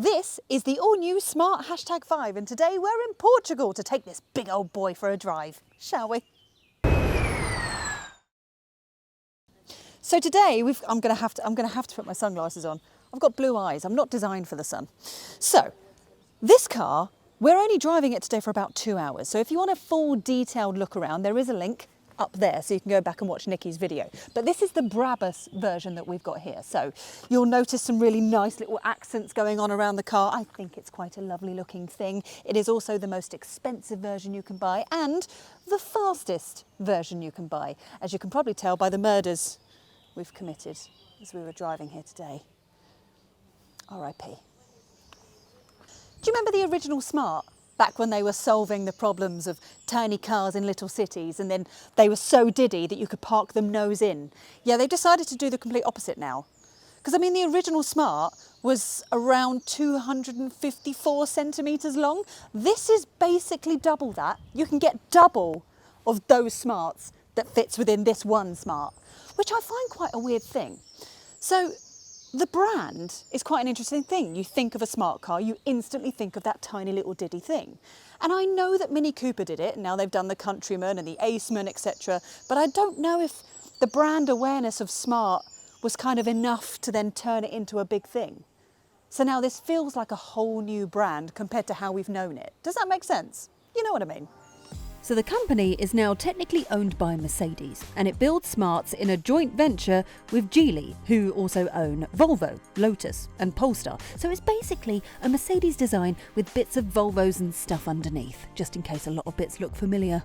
This is the all-new Smart #5 and today we're in Portugal to take this big old boy for a drive, shall we? So today I'm going to have to put my sunglasses on. I've got blue eyes, I'm not designed for the sun. So this car, we're only driving it today for about 2 hours. So if you want a full detailed look around, there is a link up there so you can go back and watch Nikki's video. But this is the Brabus version that we've got here. So you'll notice some really nice little accents going on around the car. I think it's quite a lovely looking thing. It is also the most expensive version you can buy and the fastest version you can buy. As you can probably tell by the murders we've committed as we were driving here today. R.I.P. Do you remember the original Smart? Back when they were solving the problems of tiny cars in little cities and then they were so diddy that you could park them nose in. Yeah, they've decided to do the complete opposite now. Because I mean, the original Smart was around 254 centimetres long. This is basically double that. You can get double of those Smarts that fits within this one Smart, which I find quite a weird thing. So the brand is quite an interesting thing. You think of a smart car, you instantly think of that tiny little diddy thing. And I know that Mini Cooper did it, and now they've done the Countryman and the Aceman, etc. But I don't know if the brand awareness of smart was kind of enough to then turn it into a big thing. So now this feels like a whole new brand compared to how we've known it. Does that make sense? You know what I mean? So the company is now technically owned by Mercedes and it builds smarts in a joint venture with Geely, who also own Volvo, Lotus and Polestar. So it's basically a Mercedes design with bits of Volvos and stuff underneath, just in case a lot of bits look familiar.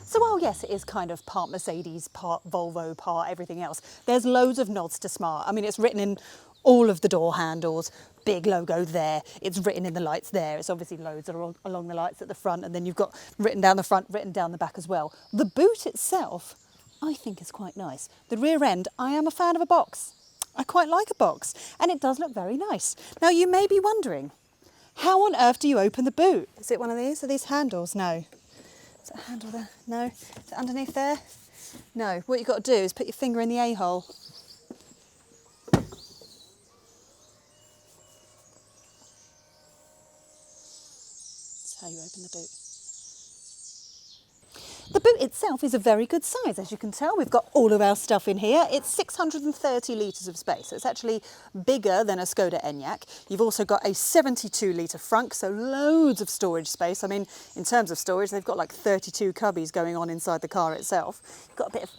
So while yes, it is kind of part Mercedes, part Volvo, part everything else, there's loads of nods to smart. I mean, it's written in all of the door handles, big logo there, it's written in the lights there, it's obviously loads along the lights at the front, and then you've got written down the front, written down the back as well. The boot itself, I think is quite nice. The rear end, I am a fan of a box. I quite like a box, and it does look very nice. Now you may be wondering, how on earth do you open the boot? Is it one of these? Are these handles? No. Is it a handle there? No. Is it underneath there? No. What you've got to do is put your finger in the A-hole. How you open the boot. The boot itself is a very good size. As you can tell, we've got all of our stuff in here. It's 630 litres of space. So it's actually bigger than a Skoda Enyaq. You've also got a 72 litre frunk, so loads of storage space. I mean, in terms of storage, they've got like 32 cubbies going on inside the car itself. You've got a bit of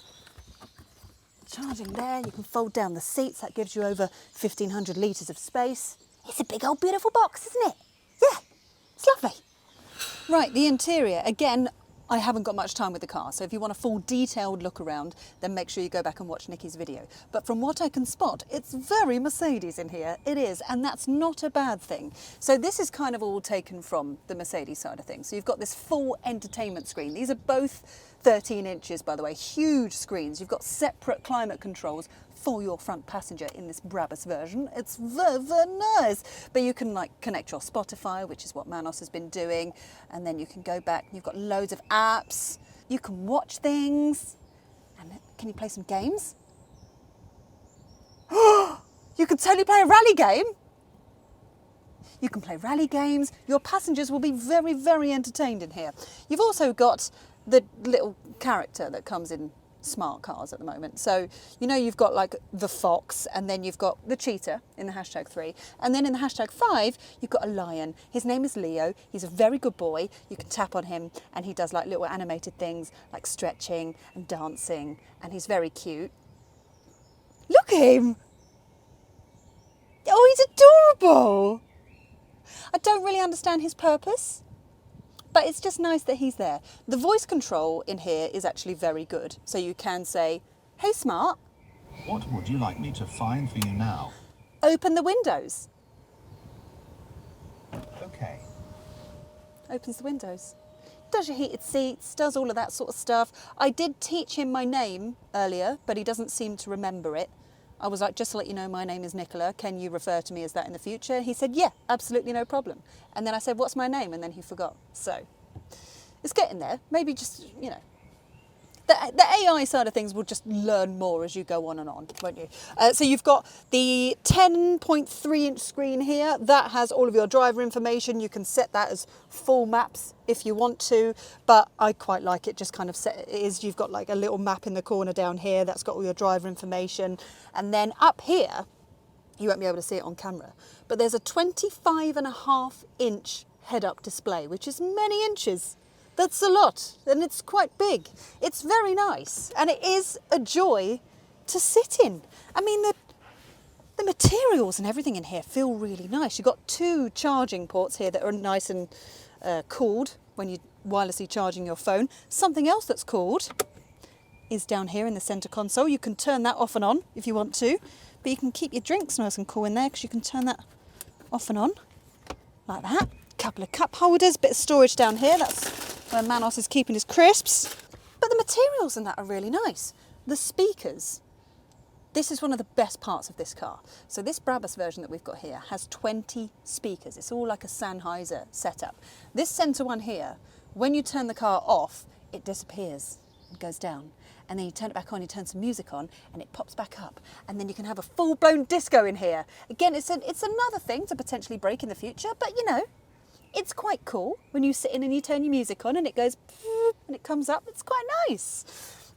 charging there. You can fold down the seats. That gives you over 1,500 litres of space. It's a big old beautiful box, isn't it? Yeah, it's lovely. Right, the interior, again, I haven't got much time with the car, so if you want a full detailed look around, then make sure you go back and watch Nikki's video. But from what I can spot, it's very Mercedes in here. It is, and that's not a bad thing. So this is kind of all taken from the Mercedes side of things. So you've got this full entertainment screen. These are both 13 inches, by the way, huge screens. You've got separate climate controls for your front passenger in this Brabus version. It's very, very nice. But you can like connect your Spotify, which is what Manos has been doing, and then you can go back. You've got loads of apps. You can watch things. And can you play some games? You can totally play a rally game. You can play rally games. Your passengers will be very, very entertained in here. You've also got the little character that comes in smart cars at the moment. So, you know, you've got like the fox, and then you've got the cheetah in the #3, and then in the #5 you've got a lion. His name is Leo. He's a very good boy. You can tap on him and he does like little animated things like stretching and dancing, and he's very cute. Look at him. Oh, he's adorable. I don't really understand his purpose, but it's just nice that he's there. The voice control in here is actually very good. So you can say, hey Smart. What would you like me to find for you now? Open the windows. Okay. Opens the windows. Does your heated seats, does all of that sort of stuff. I did teach him my name earlier, but he doesn't seem to remember it. I was like, just to let you know, my name is Nicola. Can you refer to me as that in the future? He said, yeah, absolutely no problem. And then I said, what's my name? And then he forgot. So it's getting there. Maybe just, you know, the AI side of things will just learn more as you go on and on, won't you? So you've got the 10.3-inch screen here. That has all of your driver information. You can set that as full maps if you want to, but I quite like it just kind of set it is. You've got like a little map in the corner down here that's got all your driver information. And then up here, you won't be able to see it on camera, but there's a 25.5-inch head-up display, which is many inches. That's a lot, and it's quite big. It's very nice, and it is a joy to sit in. I mean, the materials and everything in here feel really nice. You've got 2 charging ports here that are nice and cooled when you're wirelessly charging your phone. Something else that's cooled is down here in the centre console. You can turn that off and on if you want to, but you can keep your drinks nice and cool in there because you can turn that off and on like that. Couple of cup holders, bit of storage down here. That's where Manos is keeping his crisps. But the materials in that are really nice. The speakers. This is one of the best parts of this car. So this Brabus version that we've got here has 20 speakers. It's all like a Sennheiser setup. This centre one here, when you turn the car off, it disappears. It goes down. And then you turn it back on, you turn some music on, and it pops back up. And then you can have a full-blown disco in here. Again, it's another thing to potentially break in the future, but you know, it's quite cool when you sit in and you turn your music on and it goes and it comes up. It's quite nice.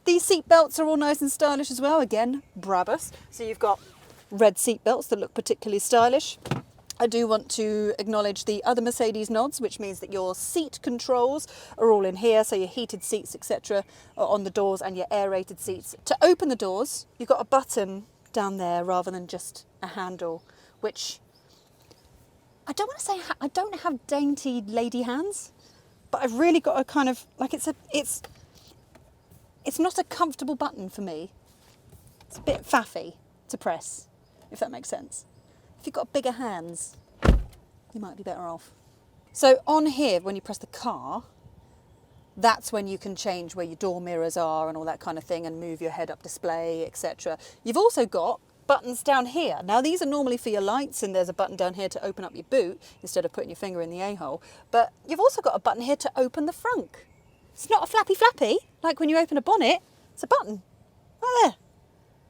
These seat belts are all nice and stylish as well. Again, Brabus. So you've got red seat belts that look particularly stylish. I do want to acknowledge the other Mercedes nods, which means that your seat controls are all in here. So your heated seats, etc., are on the doors, and your aerated seats. To open the doors, you've got a button down there rather than just a handle, which I don't want to say I don't have dainty lady hands, but I've really got a kind of like it's not a comfortable button for me. It's a bit faffy to press, if that makes sense. If you've got bigger hands, you might be better off. So on here, when you press the car, that's when you can change where your door mirrors are and all that kind of thing, and move your head-up display, etc. You've also got buttons down here. Now these are normally for your lights, and there's a button down here to open up your boot instead of putting your finger in the a-hole. But you've also got a button here to open the frunk. It's not a flappy like when you open a bonnet. It's a button right there.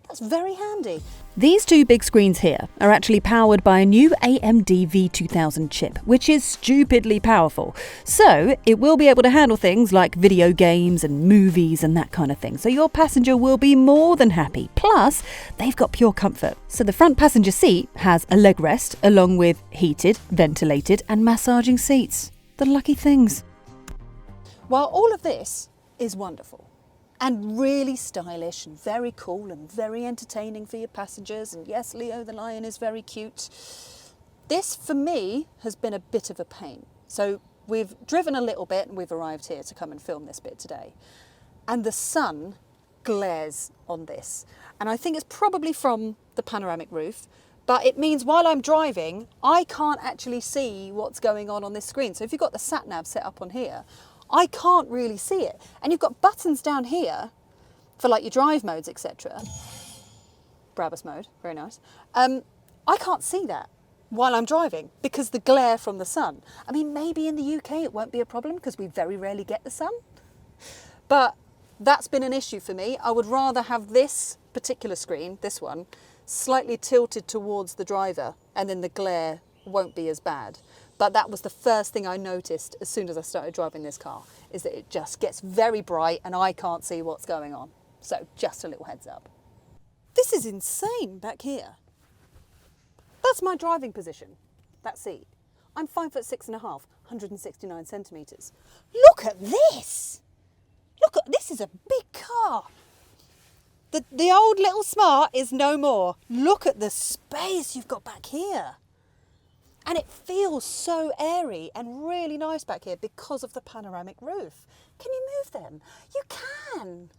That's very handy. These 2 big screens here are actually powered by a new AMD V2000 chip, which is stupidly powerful. So it will be able to handle things like video games and movies and that kind of thing. So your passenger will be more than happy. Plus, they've got pure comfort. So the front passenger seat has a leg rest along with heated, ventilated and massaging seats. The lucky things. While all of this is wonderful and really stylish and very cool and very entertaining for your passengers, and yes, Leo the lion is very cute, this for me has been a bit of a pain. So we've driven a little bit and we've arrived here to come and film this bit today, and the sun glares on this, and I think it's probably from the panoramic roof, but it means while I'm driving I can't actually see what's going on this screen. So if you've got the sat nav set up on here, I can't really see it. And you've got buttons down here for like your drive modes, etc. Brabus mode, very nice. I can't see that while I'm driving because the glare from the sun. I mean, maybe in the UK it won't be a problem because we very rarely get the sun. But that's been an issue for me. I would rather have this particular screen, this one, slightly tilted towards the driver, and then the glare won't be as bad. But that was the first thing I noticed as soon as I started driving this car, is that it just gets very bright and I can't see what's going on. So just a little heads up. This is insane back here. That's my driving position, that seat. I'm 5'6.5", 169 centimetres. Look at this! This is a big car. The old little Smart is no more. Look at the space you've got back here. And it feels so airy and really nice back here because of the panoramic roof. Can you move them? You can.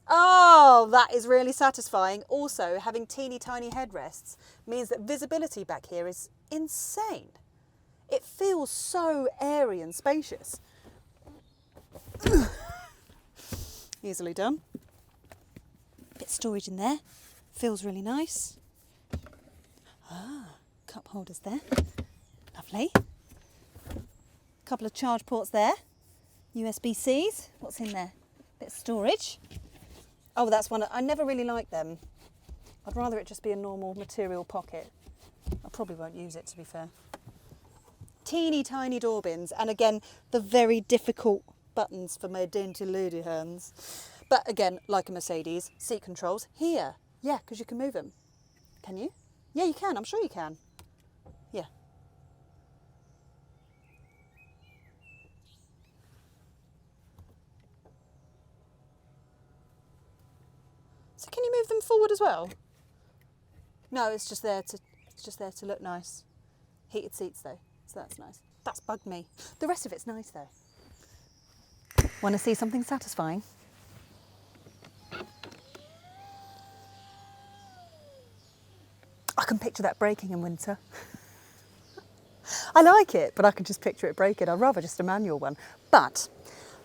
Oh, that is really satisfying. Also, having teeny tiny headrests means that visibility back here is insane. It feels so airy and spacious. Easily done. Bit of storage in there. Feels really nice. Cup holders there. Lovely. Couple of charge ports there. USB-Cs. What's in there? Bit of storage. Oh, that's one. I never really like them. I'd rather it just be a normal material pocket. I probably won't use it, to be fair. Teeny tiny door bins, and again, the very difficult buttons for my dainty lady hands. But again, like a Mercedes, seat controls here. Yeah, because you can move them. Can you? Yeah, you can. I'm sure you can. Yeah. So can you move them forward as well? No, it's just there to look nice. Heated seats though, so that's nice. That's bugged me. The rest of it's nice though. Want to see something satisfying? I can picture that breaking in winter. I like it, but I can just picture it breaking. I'd rather just a manual one. But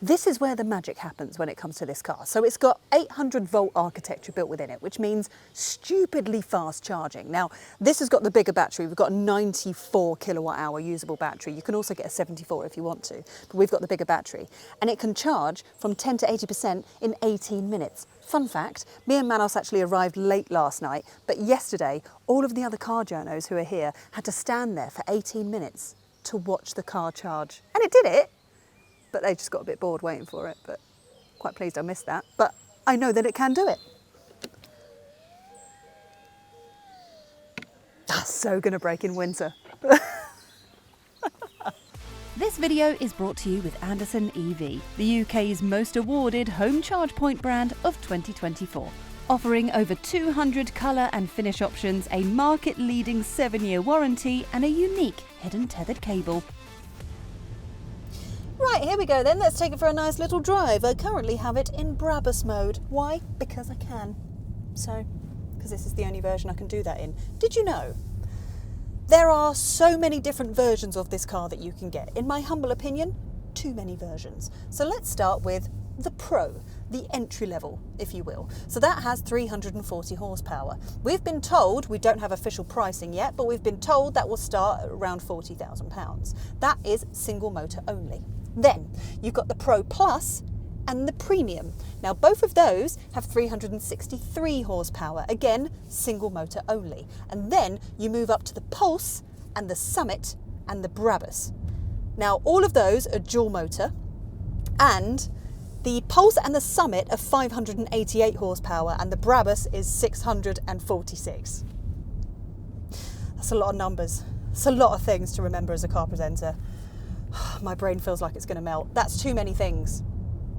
this is where the magic happens when it comes to this car. So it's got 800 volt architecture built within it, which means stupidly fast charging. Now, this has got the bigger battery. We've got a 94 kilowatt hour usable battery. You can also get a 74 if you want to, but we've got the bigger battery. And it can charge from 10 to 80% in 18 minutes. Fun fact, me and Manos actually arrived late last night, but yesterday, all of the other car journos who are here had to stand there for 18 minutes to watch the car charge. And it did it. But they just got a bit bored waiting for it, but quite pleased I missed that. But I know that it can do it. That's so gonna break in winter. This video is brought to you with Andersen EV, the UK's most awarded home charge point brand of 2024. Offering over 200 colour and finish options, a market-leading 7-year warranty and a unique hidden tethered cable. Right, here we go then. Let's take it for a nice little drive. I currently have it in Brabus mode. Why? Because I can. So, because this is the only version I can do that in. Did you know? There are so many different versions of this car that you can get. In my humble opinion, too many versions. So let's start with the Pro, the entry level, if you will. So that has 340 horsepower. We've been told, we don't have official pricing yet, but we've been told that will start at around £40,000. That is single motor only. Then you've got the Pro Plus and the Premium. Now both of those have 363 horsepower, again single motor only. And then you move up to the Pulse and the Summit and the Brabus. Now all of those are dual motor, and the Pulse and the Summit are 588 horsepower and the Brabus is 646. That's a lot of numbers. It's a lot of things to remember as a car presenter. My brain feels like it's going to melt. That's too many things.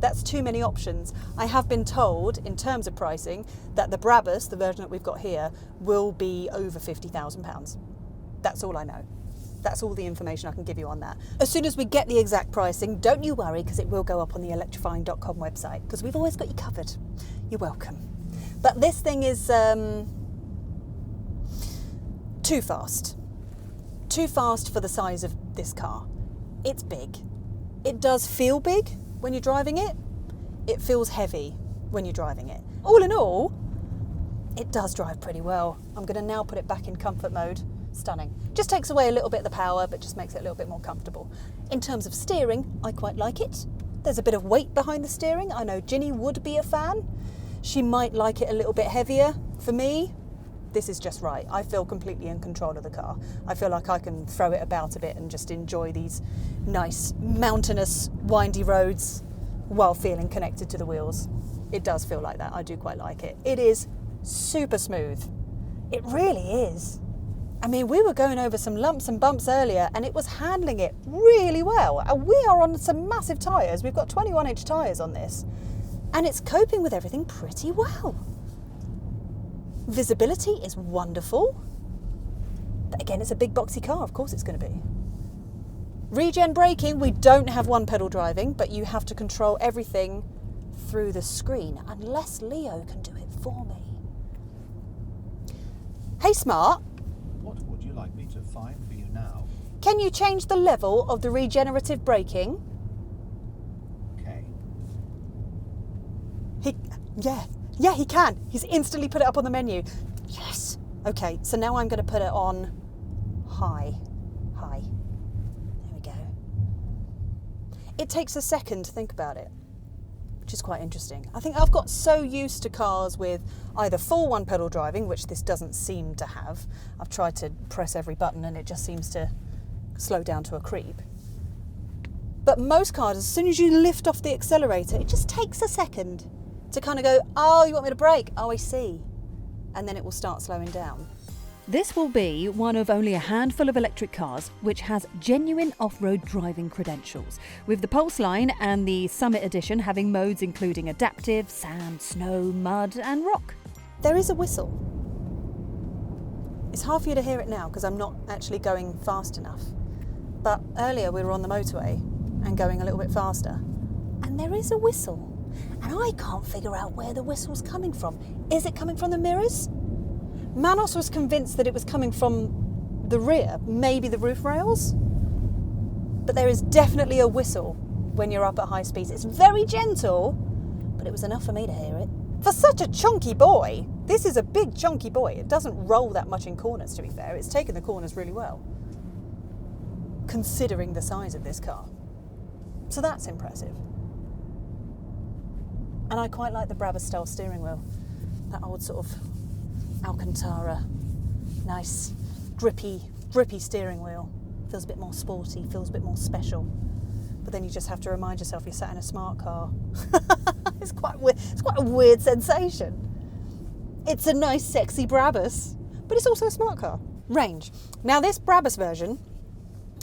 That's too many options. I have been told, in terms of pricing, that the Brabus, the version that we've got here, will be over £50,000. That's all I know. That's all the information I can give you on that. As soon as we get the exact pricing, don't you worry, because it will go up on the electrifying.com website, because we've always got you covered. You're welcome. But this thing is too fast. Too fast for the size of this car. It's big. It does feel big when you're driving it. It feels heavy when you're driving it. All in all, it does drive pretty well. I'm going to now put it back in comfort mode. Stunning. Just takes away a little bit of the power, but just makes it a little bit more comfortable. In terms of steering, I quite like it. There's a bit of weight behind the steering. I know Ginny would be a fan. She might like it a little bit heavier. For me, this is just right. I feel completely in control of the car. I feel like I can throw it about a bit and just enjoy these nice mountainous, windy roads while feeling connected to the wheels. It does feel like that. I do quite like it. It is super smooth. It really is. I mean, we were going over some lumps and bumps earlier and it was handling it really well. And we are on some massive tyres. We've got 21-inch tyres on this. And it's coping with everything pretty well. Visibility is wonderful. But again, it's a big boxy car, of course it's going to be. Regen braking, we don't have one pedal driving, but you have to control everything through the screen, unless Leo can do it for me. Hey Smart. What would you like me to find for you now? Can you change the level of the regenerative braking? Okay. Yeah, he can. He's instantly put it up on the menu. Yes. Okay, so now I'm going to put it on high. There we go. It takes a second to think about it, which which is quite interesting. I think I've got so used to cars with either full one-pedal driving, which this doesn't seem to have. I've tried to press every button and it just seems to slow down to a creep. But most cars, as soon as you lift off the accelerator, it just takes a second to kind of go, oh, you want me to brake? Oh, I see. And then it will start slowing down. This will be one of only a handful of electric cars which has genuine off-road driving credentials, with the Pulse line and the Summit Edition having modes including adaptive, sand, snow, mud and rock. There is a whistle. It's hard for you to hear it now because I'm not actually going fast enough. But earlier we were on the motorway and going a little bit faster, and there is a whistle. And I can't figure out where the whistle's coming from. Is it coming from the mirrors? Manos was convinced that it was coming from the rear, maybe the roof rails. But there is definitely a whistle when you're up at high speeds. It's very gentle, but it was enough for me to hear it. For such a chunky boy, this is a big chunky boy. It doesn't roll that much in corners, to be fair. It's taken the corners really well, considering the size of this car. So that's impressive. And I quite like the Brabus style steering wheel. That old sort of Alcantara, nice, grippy steering wheel. Feels a bit more sporty, feels a bit more special. But then you just have to remind yourself you're sat in a smart car. It's quite a weird sensation. It's a nice, sexy Brabus, but it's also a smart car. Range. Now this Brabus version,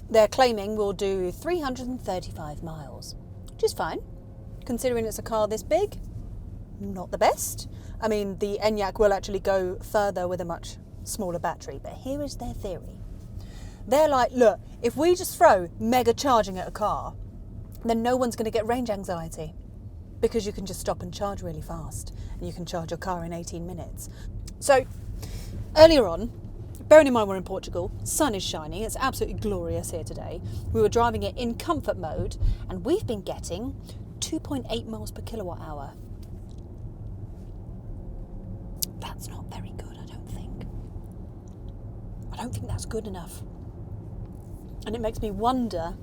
they're claiming will do 335 miles, which is fine. Considering it's a car this big, not the best. I mean, the Enyaq will actually go further with a much smaller battery, but here is their theory. They're like, look, if we just throw mega charging at a car, then no one's going to get range anxiety because you can just stop and charge really fast and you can charge your car in 18 minutes. So earlier on, bearing in mind we're in Portugal, sun is shining, it's absolutely glorious here today. We were driving it in comfort mode and we've been getting 2.8 miles per kilowatt hour. That's not very good, I don't think. I don't think that's good enough. And it makes me wonder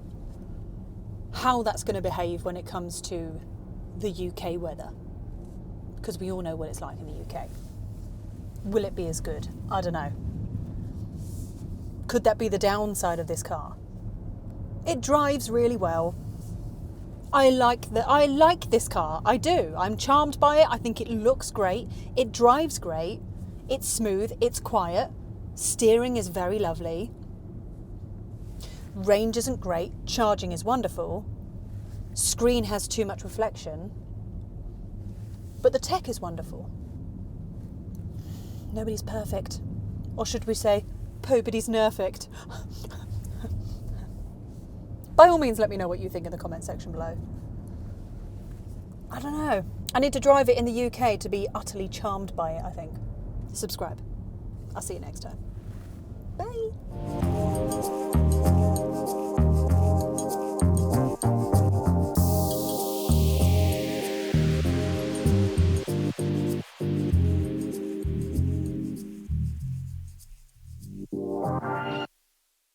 how that's going to behave when it comes to the UK weather. Because we all know what it's like in the UK. Will it be as good? I don't know. Could that be the downside of this car? It drives really well. I like this car. I do. I'm charmed by it. I think it looks great. It drives great. It's smooth. It's quiet. Steering is very lovely. Range isn't great. Charging is wonderful. Screen has too much reflection. But the tech is wonderful. Nobody's perfect. Or should we say, pobody's nerfect. By all means, let me know what you think in the comment section below. I don't know. I need to drive it in the UK to be utterly charmed by it, I think. Subscribe. I'll see you next time. Bye.